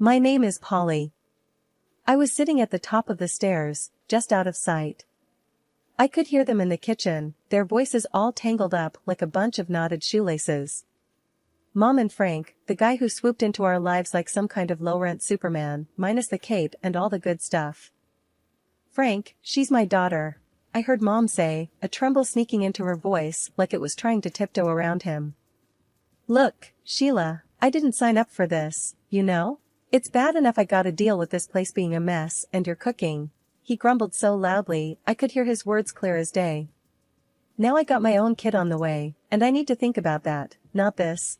My name is Polly. I was sitting at the top of the stairs, just out of sight. I could hear them in the kitchen, their voices all tangled up like a bunch of knotted shoelaces. Mom and Frank, the guy who swooped into our lives like some kind of low-rent Superman, minus the cape and all the good stuff. Frank, she's my daughter, I heard Mom say, a tremble sneaking into her voice like it was trying to tiptoe around him. Look, Sheila, I didn't sign up for this, you know? It's bad enough I gotta deal with this place being a mess and you're cooking. He grumbled so loudly, I could hear his words clear as day. Now I got my own kid on the way, and I need to think about that, not this.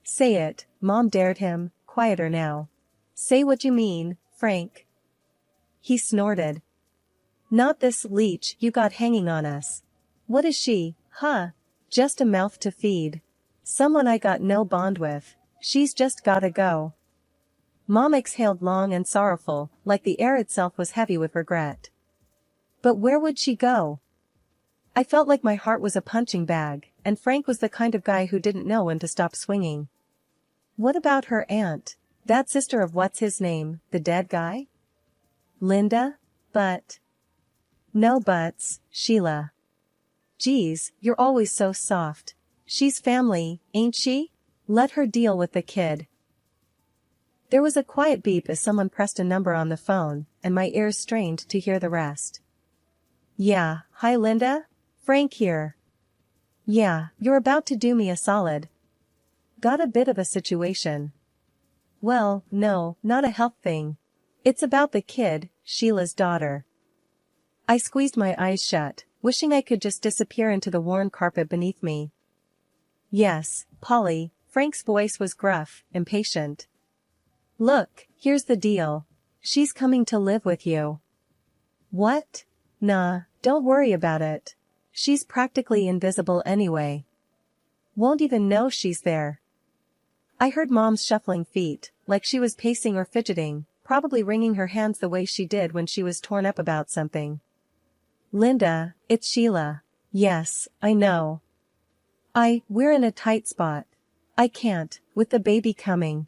Say it, Mom dared him, quieter now. Say what you mean, Frank. He snorted. Not this leech you got hanging on us. What is she, huh? Just a mouth to feed. Someone I got no bond with. She's just gotta go. Mom exhaled long and sorrowful, like the air itself was heavy with regret. But where would she go? I felt like my heart was a punching bag, and Frank was the kind of guy who didn't know when to stop swinging. What about her aunt? That sister of what's his name, the dead guy? Linda? But. No buts, Sheila. Geez, you're always so soft. She's family, ain't she? Let her deal with the kid. There was a quiet beep as someone pressed a number on the phone, and my ears strained to hear the rest. Yeah, hi Linda? Frank here. Yeah, you're about to do me a solid. Got a bit of a situation. Well, no, not a health thing. It's about the kid, Sheila's daughter. I squeezed my eyes shut, wishing I could just disappear into the worn carpet beneath me. Yes, Polly, Frank's voice was gruff, impatient. Look, here's the deal. She's coming to live with you. What? Nah, don't worry about it. She's practically invisible anyway. Won't even know she's there. I heard Mom's shuffling feet, like she was pacing or fidgeting, probably wringing her hands the way she did when she was torn up about something. Linda, it's Sheila. Yes, I know. We're in a tight spot. I can't, with the baby coming.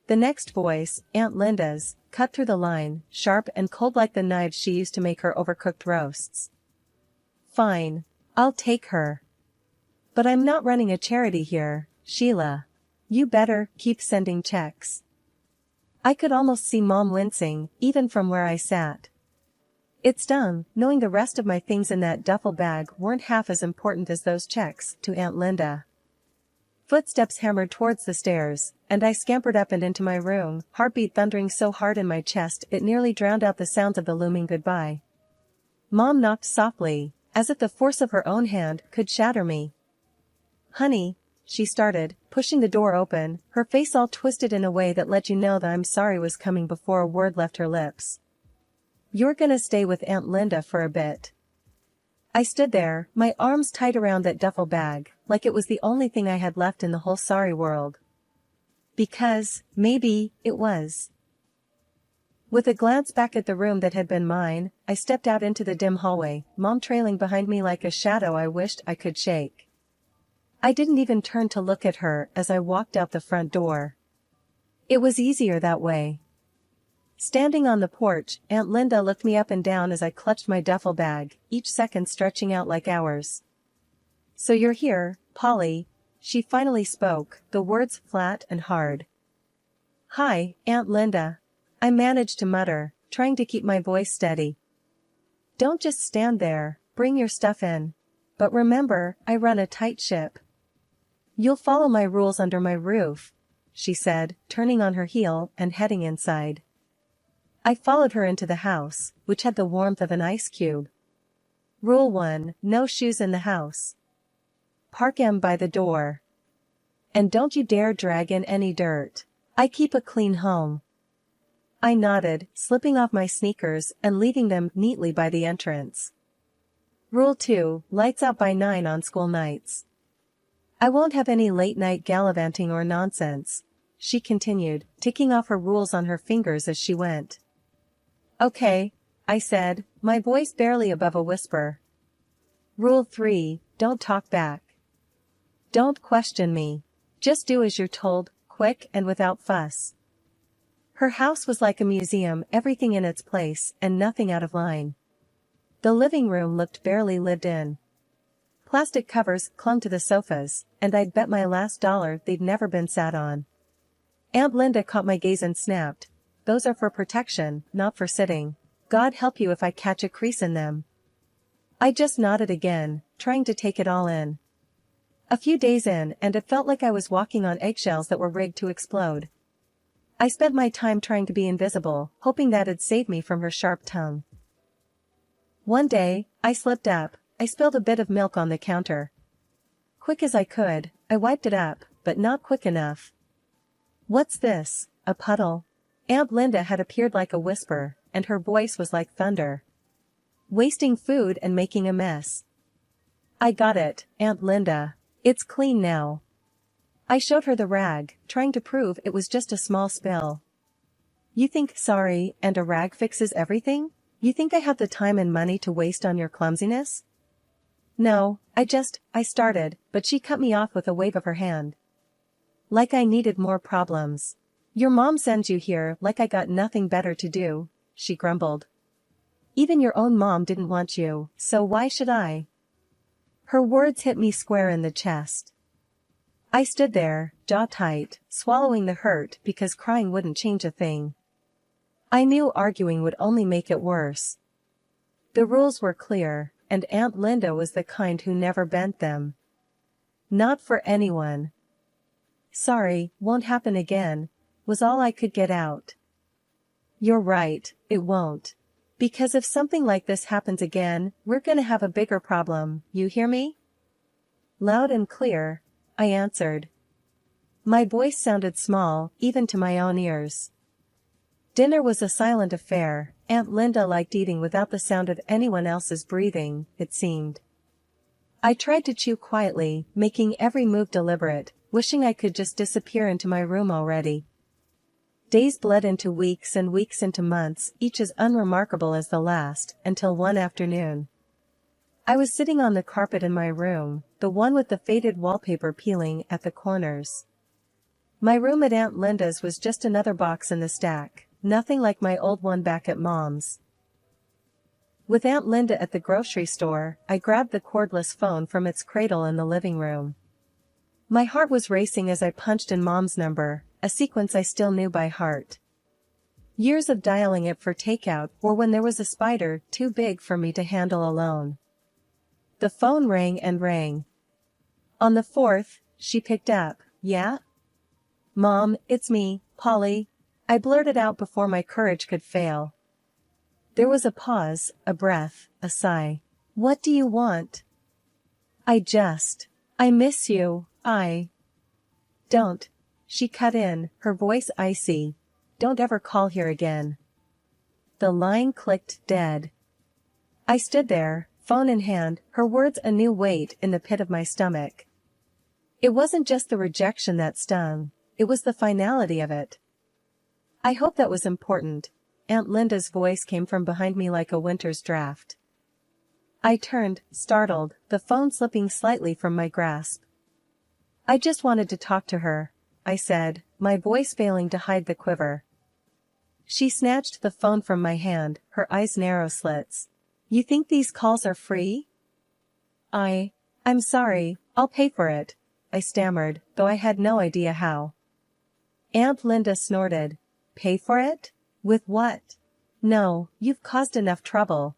The next voice, Aunt Linda's, cut through the line, sharp and cold like the knives she used to make her overcooked roasts. Fine. I'll take her. But I'm not running a charity here, Sheila. You better keep sending checks. I could almost see Mom wincing, even from where I sat. It stung, knowing the rest of my things in that duffel bag weren't half as important as those checks to Aunt Linda. Footsteps hammered towards the stairs, and I scampered up and into my room, heartbeat thundering so hard in my chest it nearly drowned out the sounds of the looming goodbye. Mom knocked softly, as if the force of her own hand could shatter me. Honey, she started, pushing the door open, her face all twisted in a way that let you know that I'm sorry was coming before a word left her lips. You're gonna stay with Aunt Linda for a bit. I stood there, my arms tight around that duffel bag, like it was the only thing I had left in the whole sorry world. Because, maybe, it was. With a glance back at the room that had been mine, I stepped out into the dim hallway, Mom trailing behind me like a shadow I wished I could shake. I didn't even turn to look at her as I walked out the front door. It was easier that way. Standing on the porch, Aunt Linda looked me up and down as I clutched my duffel bag, each second stretching out like hours. So you're here, Polly, she finally spoke, the words flat and hard. Hi, Aunt Linda. I managed to mutter, trying to keep my voice steady. Don't just stand there, bring your stuff in. But remember, I run a tight ship. You'll follow my rules under my roof, she said, turning on her heel and heading inside. I followed her into the house, which had the warmth of an ice cube. Rule 1, no shoes in the house. Park 'em by the door. And don't you dare drag in any dirt. I keep a clean home. I nodded, slipping off my sneakers and leaving them neatly by the entrance. Rule 2, lights out by 9 on school nights. I won't have any late-night gallivanting or nonsense, she continued, ticking off her rules on her fingers as she went. Okay, I said, my voice barely above a whisper. Rule 3, don't talk back. Don't question me. Just do as you're told, quick and without fuss. Her house was like a museum, everything in its place and nothing out of line. The living room looked barely lived in. Plastic covers clung to the sofas, and I'd bet my last dollar they'd never been sat on. Aunt Linda caught my gaze and snapped, "Those are for protection, not for sitting. God help you if I catch a crease in them." I just nodded again, trying to take it all in. A few days in and it felt like I was walking on eggshells that were rigged to explode. I spent my time trying to be invisible, hoping that'd save me from her sharp tongue. One day, I slipped up. I spilled a bit of milk on the counter. Quick as I could, I wiped it up, but not quick enough. "What's this, a puddle?" Aunt Linda had appeared like a whisper, and her voice was like thunder. "Wasting food and making a mess." "I got it, Aunt Linda. It's clean now." I showed her the rag, trying to prove it was just a small spill. "You think sorry and a rag fixes everything? You think I have the time and money to waste on your clumsiness?" "No, I started, but she cut me off with a wave of her hand. Like I needed more problems. "Your mom sends you here like I got nothing better to do," she grumbled. "Even your own mom didn't want you, so why should I?" Her words hit me square in the chest. I stood there, jaw tight, swallowing the hurt because crying wouldn't change a thing. I knew arguing would only make it worse. The rules were clear, and Aunt Linda was the kind who never bent them. Not for anyone. "Sorry, won't happen again," was all I could get out. "You're right, it won't. Because if something like this happens again, we're gonna have a bigger problem, you hear me?" Loud and clear, I answered. My voice sounded small, even to my own ears. Dinner was a silent affair. Aunt Linda liked eating without the sound of anyone else's breathing, it seemed. I tried to chew quietly, making every move deliberate, wishing I could just disappear into my room already. Days bled into weeks and weeks into months, each as unremarkable as the last, until one afternoon. I was sitting on the carpet in my room, the one with the faded wallpaper peeling at the corners. My room at Aunt Linda's was just another box in the stack. Nothing like my old one back at Mom's. With Aunt Linda at the grocery store, I grabbed the cordless phone from its cradle in the living room. My heart was racing as I punched in Mom's number, a sequence I still knew by heart. Years of dialing it for takeout or when there was a spider too big for me to handle alone. The phone rang and rang. On the fourth, she picked up. "Yeah? Mom, it's me, Polly," I blurted out before my courage could fail. There was a pause, a breath, a sigh. "What do you want?" I miss you, Don't." She cut in, her voice icy. "Don't ever call here again." The line clicked dead. I stood there, phone in hand, her words a new weight in the pit of my stomach. It wasn't just the rejection that stung, it was the finality of it. "I hope that was important." Aunt Linda's voice came from behind me like a winter's draft. I turned, startled, the phone slipping slightly from my grasp. "I just wanted to talk to her," I said, my voice failing to hide the quiver. She snatched the phone from my hand, her eyes narrow slits. "You think these calls are free?" I'm sorry, I'll pay for it," I stammered, though I had no idea how. Aunt Linda snorted. "Pay for it? With what? No, you've caused enough trouble.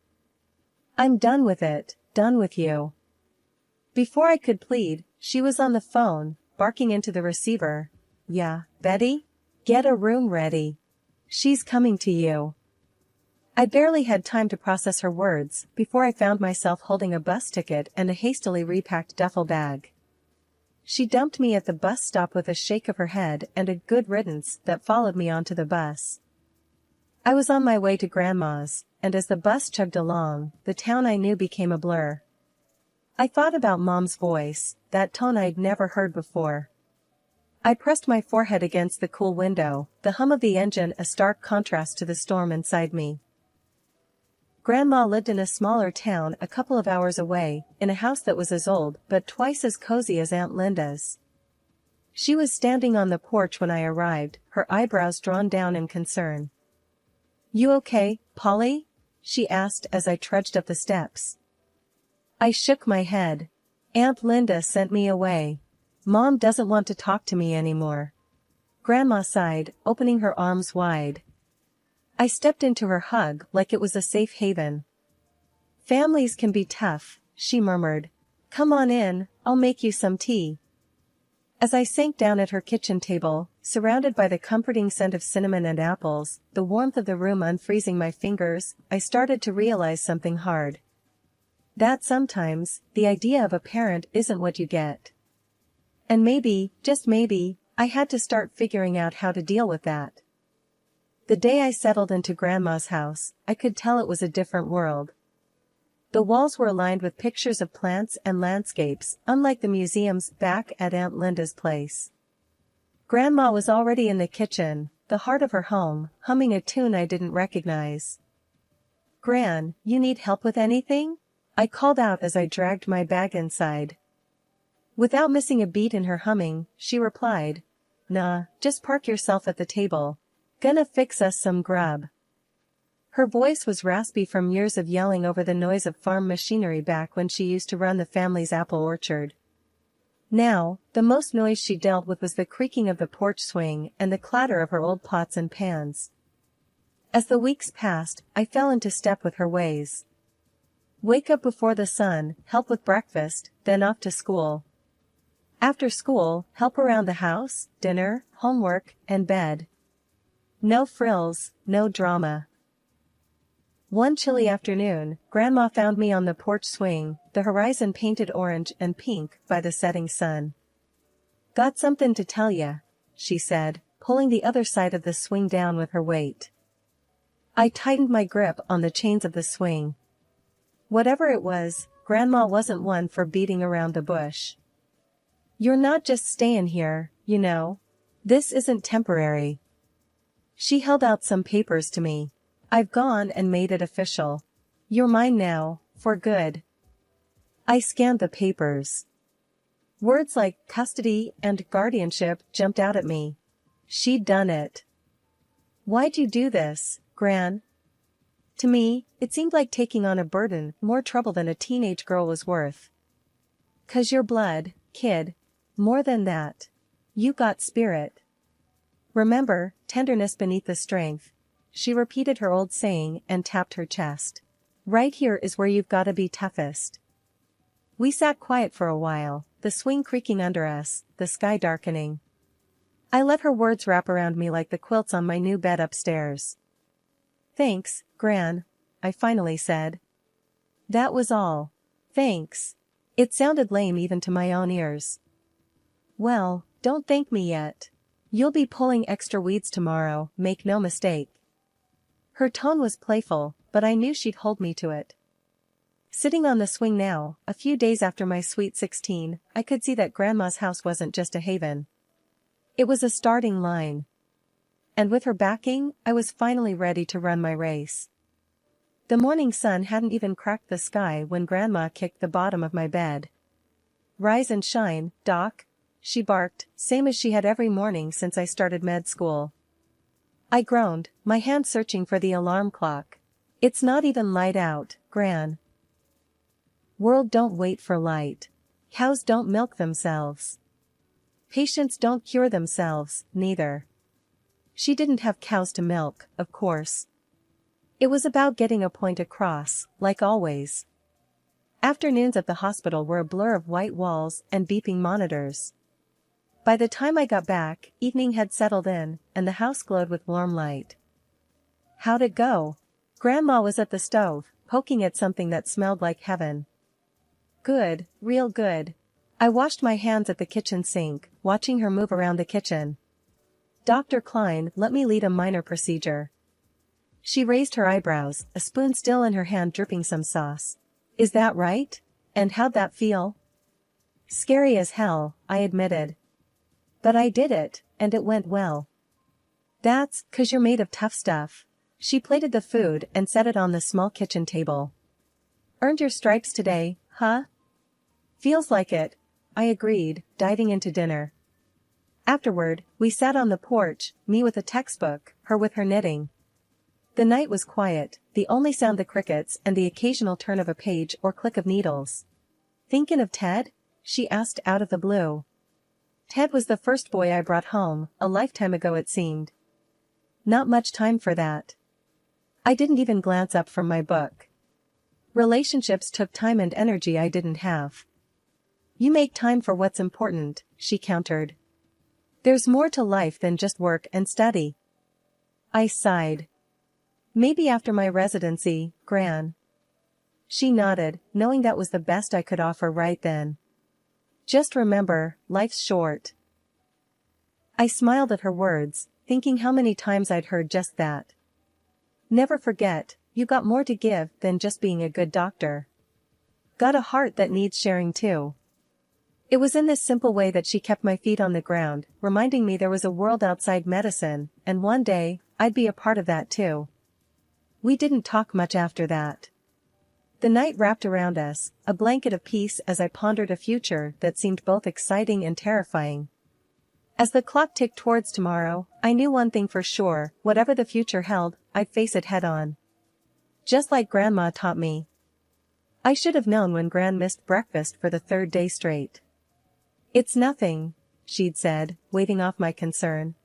I'm done with it, done with you." Before I could plead, she was on the phone, barking into the receiver. "Yeah, Betty? Get a room ready. She's coming to you." I barely had time to process her words before I found myself holding a bus ticket and a hastily repacked duffel bag. She dumped me at the bus stop with a shake of her head and a "good riddance" that followed me onto the bus. I was on my way to Grandma's, and as the bus chugged along, the town I knew became a blur. I thought about Mom's voice, that tone I'd never heard before. I pressed my forehead against the cool window, the hum of the engine a stark contrast to the storm inside me. Grandma lived in a smaller town a couple of hours away, in a house that was as old but twice as cozy as Aunt Linda's. She was standing on the porch when I arrived, her eyebrows drawn down in concern. "You okay, Polly?" she asked as I trudged up the steps. I shook my head. "Aunt Linda sent me away. Mom doesn't want to talk to me anymore." Grandma sighed, opening her arms wide. I stepped into her hug like it was a safe haven. "Families can be tough," she murmured. "Come on in, I'll make you some tea." As I sank down at her kitchen table, surrounded by the comforting scent of cinnamon and apples, the warmth of the room unfreezing my fingers, I started to realize something hard. That sometimes, the idea of a parent isn't what you get. And maybe, just maybe, I had to start figuring out how to deal with that. The day I settled into Grandma's house, I could tell it was a different world. The walls were lined with pictures of plants and landscapes, unlike the museums back at Aunt Linda's place. Grandma was already in the kitchen, the heart of her home, humming a tune I didn't recognize. "Gran, you need help with anything?" I called out as I dragged my bag inside. Without missing a beat in her humming, she replied, "Nah, just park yourself at the table. Gonna fix us some grub." Her voice was raspy from years of yelling over the noise of farm machinery back when she used to run the family's apple orchard. Now, the most noise she dealt with was the creaking of the porch swing and the clatter of her old pots and pans. As the weeks passed, I fell into step with her ways. Wake up before the sun, help with breakfast, then off to school. After school, help around the house, dinner, homework, and bed. No frills, no drama. One chilly afternoon, Grandma found me on the porch swing, the horizon painted orange and pink by the setting sun. "Got something to tell ya," she said, pulling the other side of the swing down with her weight. I tightened my grip on the chains of the swing. Whatever it was, Grandma wasn't one for beating around the bush. "You're not just staying here, you know. This isn't temporary." She held out some papers to me. "I've gone and made it official. You're mine now, for good." I scanned the papers. Words like custody and guardianship jumped out at me. She'd done it. "Why'd you do this, Gran?" To me, it seemed like taking on a burden, more trouble than a teenage girl was worth. "'Cause you're blood, kid. More than that. You got spirit. Remember, tenderness beneath the strength." She repeated her old saying and tapped her chest. "Right here is where you've gotta be toughest." We sat quiet for a while, the swing creaking under us, the sky darkening. I let her words wrap around me like the quilts on my new bed upstairs. "Thanks, Gran," I finally said. That was all. Thanks. It sounded lame even to my own ears. "Well, don't thank me yet. You'll be pulling extra weeds tomorrow, make no mistake." Her tone was playful, but I knew she'd hold me to it. Sitting on the swing now, a few days after my sweet 16, I could see that Grandma's house wasn't just a haven. It was a starting line. And with her backing, I was finally ready to run my race. The morning sun hadn't even cracked the sky when Grandma kicked the bottom of my bed. "Rise and shine, Doc," she barked, same as she had every morning since I started med school. I groaned, my hand searching for the alarm clock. "It's not even light out, Gran." World don't wait for light. Cows don't milk themselves. Patients don't cure themselves, neither. She didn't have cows to milk, of course. It was about getting a point across, like always. Afternoons at the hospital were a blur of white walls and beeping monitors. By the time I got back, evening had settled in, and the house glowed with warm light. "How'd it go?" Grandma was at the stove, poking at something that smelled like heaven. "Good, real good." I washed my hands at the kitchen sink, watching her move around the kitchen. "Dr. Klein let me lead a minor procedure." She raised her eyebrows, a spoon still in her hand dripping some sauce. "Is that right? And how'd that feel?" "Scary as hell," I admitted. "But I did it, and it went well." "That's 'cause you're made of tough stuff." She plated the food and set it on the small kitchen table. "Earned your stripes today, huh?" "Feels like it," I agreed, diving into dinner. Afterward, we sat on the porch, me with a textbook, her with her knitting. The night was quiet, the only sound the crickets and the occasional turn of a page or click of needles. "Thinkin' of Ted?" she asked out of the blue. Ted was the first boy I brought home, a lifetime ago it seemed. Not much time for that. I didn't even glance up from my book. Relationships took time and energy I didn't have. "You make time for what's important," she countered. "There's more to life than just work and study." I sighed. "Maybe after my residency, Gran." She nodded, knowing that was the best I could offer right then. "Just remember, life's short." I smiled at her words, thinking how many times I'd heard just that. "Never forget, you got more to give than just being a good doctor. Got a heart that needs sharing too." It was in this simple way that she kept my feet on the ground, reminding me there was a world outside medicine, and one day, I'd be a part of that too. We didn't talk much after that. The night wrapped around us, a blanket of peace as I pondered a future that seemed both exciting and terrifying. As the clock ticked towards tomorrow, I knew one thing for sure, whatever the future held, I'd face it head on. Just like Grandma taught me. I should have known when Gran missed breakfast for the third day straight. "It's nothing," she'd said, waving off my concern.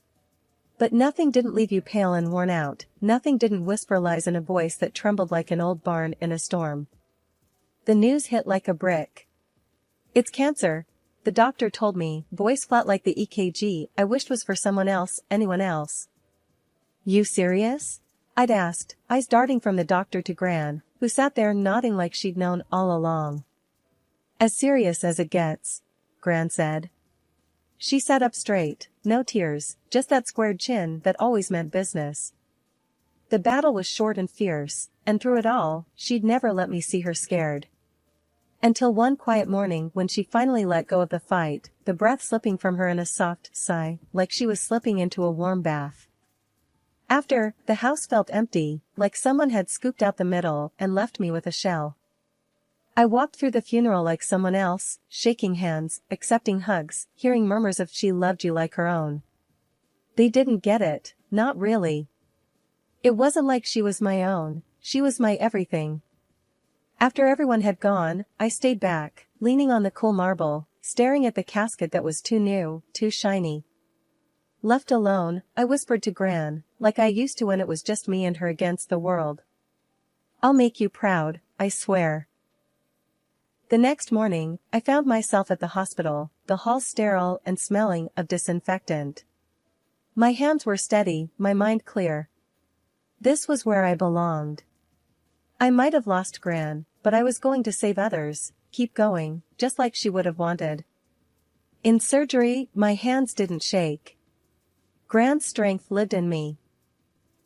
But nothing didn't leave you pale and worn out, nothing didn't whisper lies in a voice that trembled like an old barn in a storm. The news hit like a brick. "It's cancer," the doctor told me, voice flat like the EKG I wished was for someone else, anyone else. "You serious?" I'd asked, eyes darting from the doctor to Gran, who sat there nodding like she'd known all along. "As serious as it gets," Gran said. She sat up straight, no tears, just that squared chin that always meant business. The battle was short and fierce, and through it all, she'd never let me see her scared. Until one quiet morning when she finally let go of the fight, the breath slipping from her in a soft sigh, like she was slipping into a warm bath. After, the house felt empty, like someone had scooped out the middle and left me with a shell. I walked through the funeral like someone else, shaking hands, accepting hugs, hearing murmurs of "she loved you like her own." They didn't get it, not really. It wasn't like she was my own, she was my everything. After everyone had gone, I stayed back, leaning on the cool marble, staring at the casket that was too new, too shiny. Left alone, I whispered to Gran, like I used to when it was just me and her against the world. "I'll make you proud, I swear." The next morning, I found myself at the hospital, the hall sterile and smelling of disinfectant. My hands were steady, my mind clear. This was where I belonged. I might have lost Gran, but I was going to save others, keep going, just like she would have wanted. In surgery, my hands didn't shake. Gran's strength lived in me.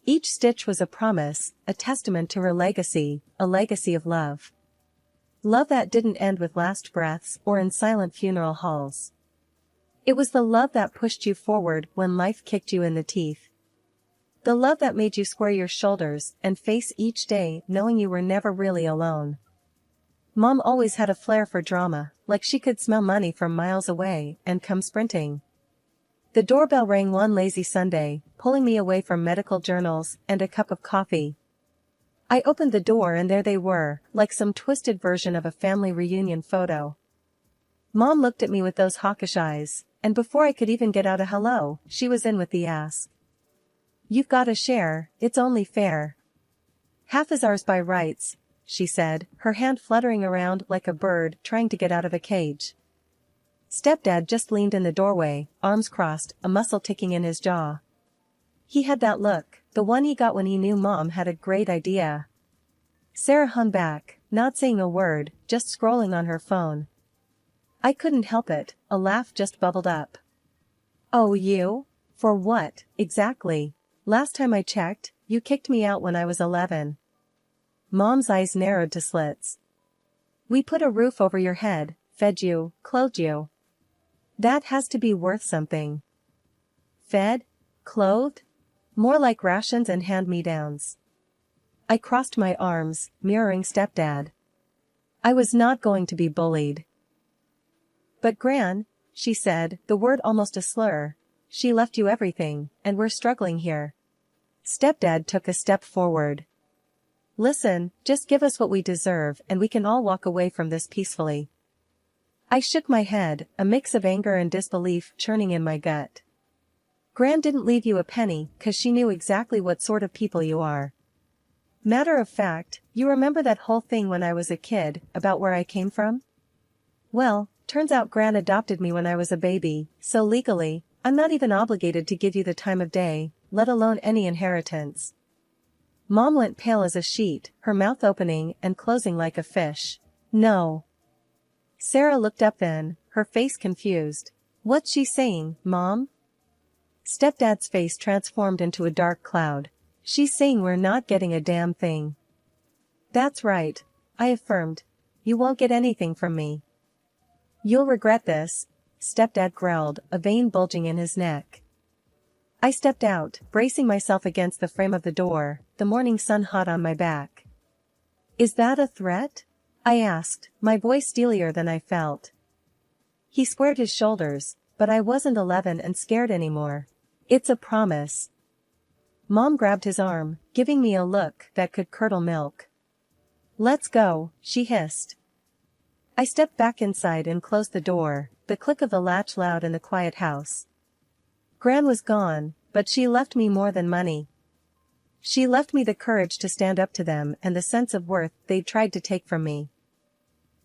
Each stitch was a promise, a testament to her legacy, a legacy of love. Love that didn't end with last breaths or in silent funeral halls. It was the love that pushed you forward when life kicked you in the teeth. The love that made you square your shoulders and face each day knowing you were never really alone. Mom always had a flair for drama, like she could smell money from miles away and come sprinting. The doorbell rang one lazy Sunday, pulling me away from medical journals and a cup of coffee. I opened the door and there they were, like some twisted version of a family reunion photo. Mom looked at me with those hawkish eyes, and before I could even get out a hello, she was in with the ask. "You've got a share, it's only fair." "Half is ours by rights," she said, her hand fluttering around like a bird trying to get out of a cage. Stepdad just leaned in the doorway, arms crossed, a muscle ticking in his jaw. He had that look, the one he got when he knew Mom had a great idea. Sarah hung back, not saying a word, just scrolling on her phone. I couldn't help it, a laugh just bubbled up. "Oh, you? For what, exactly? Last time I checked, you kicked me out when I was 11. Mom's eyes narrowed to slits. "We put a roof over your head, fed you, clothed you. That has to be worth something." "Fed? Clothed? More like rations and hand-me-downs." I crossed my arms, mirroring Stepdad. I was not going to be bullied. "But Gran," she said, the word almost a slur, she left you everything, and we're struggling here. Stepdad took a step forward. Listen, just give us what we deserve and we can all walk away from this peacefully. I shook my head, a mix of anger and disbelief churning in my gut. Gran didn't leave you a penny, 'cause she knew exactly what sort of people you are. Matter of fact, you remember that whole thing when I was a kid, about where I came from? Well, turns out Gran adopted me when I was a baby, so legally, I'm not even obligated to give you the time of day, let alone any inheritance. Mom went pale as a sheet, her mouth opening and closing like a fish. No. Sarah looked up then, her face confused. What's she saying, Mom? Stepdad's face transformed into a dark cloud. She's saying we're not getting a damn thing. That's right, I affirmed. You won't get anything from me. You'll regret this, Stepdad growled, a vein bulging in his neck. I stepped out, bracing myself against the frame of the door, the morning sun hot on my back. Is that a threat? I asked, my voice steelier than I felt. He squared his shoulders, but I wasn't 11 and scared anymore. It's a promise. Mom grabbed his arm, giving me a look that could curdle milk. Let's go, she hissed. I stepped back inside and closed the door, the click of the latch loud in the quiet house. Gran was gone, but she left me more than money. She left me the courage to stand up to them and the sense of worth they'd tried to take from me.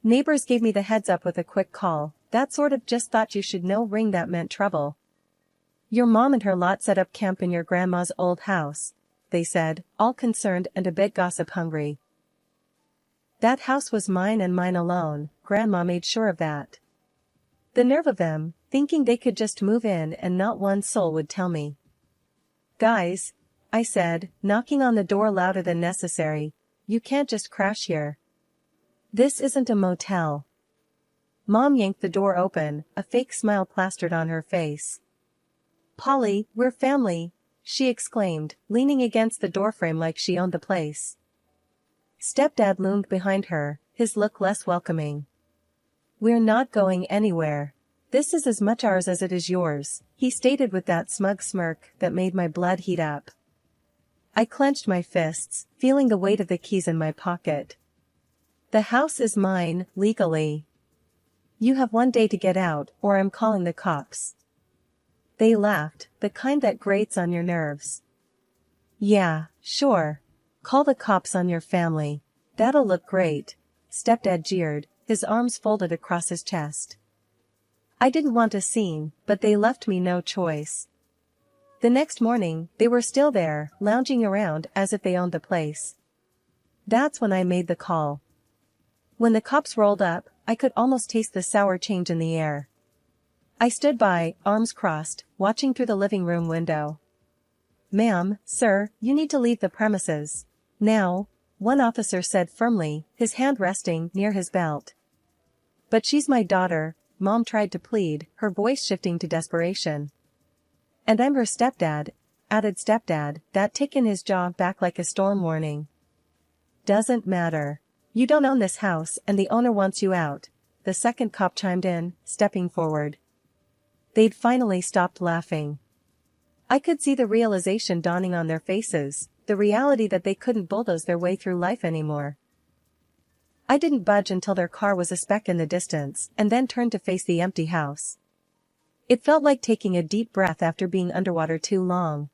Neighbors gave me the heads up with a quick call, that sort of just thought you should know ring that meant trouble. Your mom and her lot set up camp in your grandma's old house, they said, all concerned and a bit gossip hungry. That house was mine and mine alone, Grandma made sure of that. The nerve of them, thinking they could just move in and not one soul would tell me. Guys, I said, knocking on the door louder than necessary, you can't just crash here. This isn't a motel. Mom yanked the door open, a fake smile plastered on her face. Polly, we're family, she exclaimed, leaning against the doorframe like she owned the place. Stepdad loomed behind her, his look less welcoming. We're not going anywhere. This is as much ours as it is yours, he stated with that smug smirk that made my blood heat up. I clenched my fists, feeling the weight of the keys in my pocket. The house is mine, legally. You have one day to get out, or I'm calling the cops. They laughed, the kind that grates on your nerves. Yeah, sure. Call the cops on your family. That'll look great, Stepdad jeered, his arms folded across his chest. I didn't want a scene, but they left me no choice. The next morning, they were still there, lounging around as if they owned the place. That's when I made the call. When the cops rolled up, I could almost taste the sour change in the air. I stood by, arms crossed, watching through the living room window. Ma'am, sir, you need to leave the premises. Now, one officer said firmly, his hand resting near his belt. But she's my daughter, Mom tried to plead, her voice shifting to desperation. And I'm her stepdad, added Stepdad, that tick in his jaw back like a storm warning. Doesn't matter. You don't own this house and the owner wants you out, the second cop chimed in, stepping forward. They'd finally stopped laughing. I could see the realization dawning on their faces, the reality that they couldn't bulldoze their way through life anymore. I didn't budge until their car was a speck in the distance, and then turned to face the empty house. It felt like taking a deep breath after being underwater too long.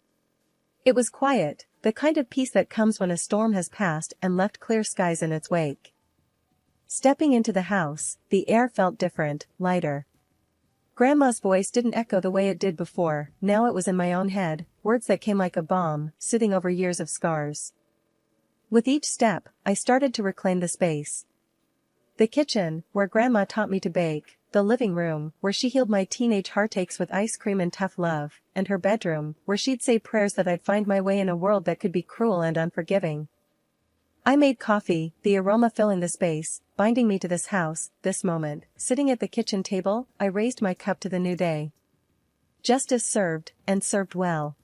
It was quiet, the kind of peace that comes when a storm has passed and left clear skies in its wake. Stepping into the house, the air felt different, lighter. Grandma's voice didn't echo the way it did before, now it was in my own head, words that came like a bomb, soothing over years of scars. With each step, I started to reclaim the space. The kitchen, where Grandma taught me to bake, the living room, where she healed my teenage heartaches with ice cream and tough love, and her bedroom, where she'd say prayers that I'd find my way in a world that could be cruel and unforgiving. I made coffee, the aroma filling the space, binding me to this house, this moment. Sitting at the kitchen table, I raised my cup to the new day. Justice served, and served well.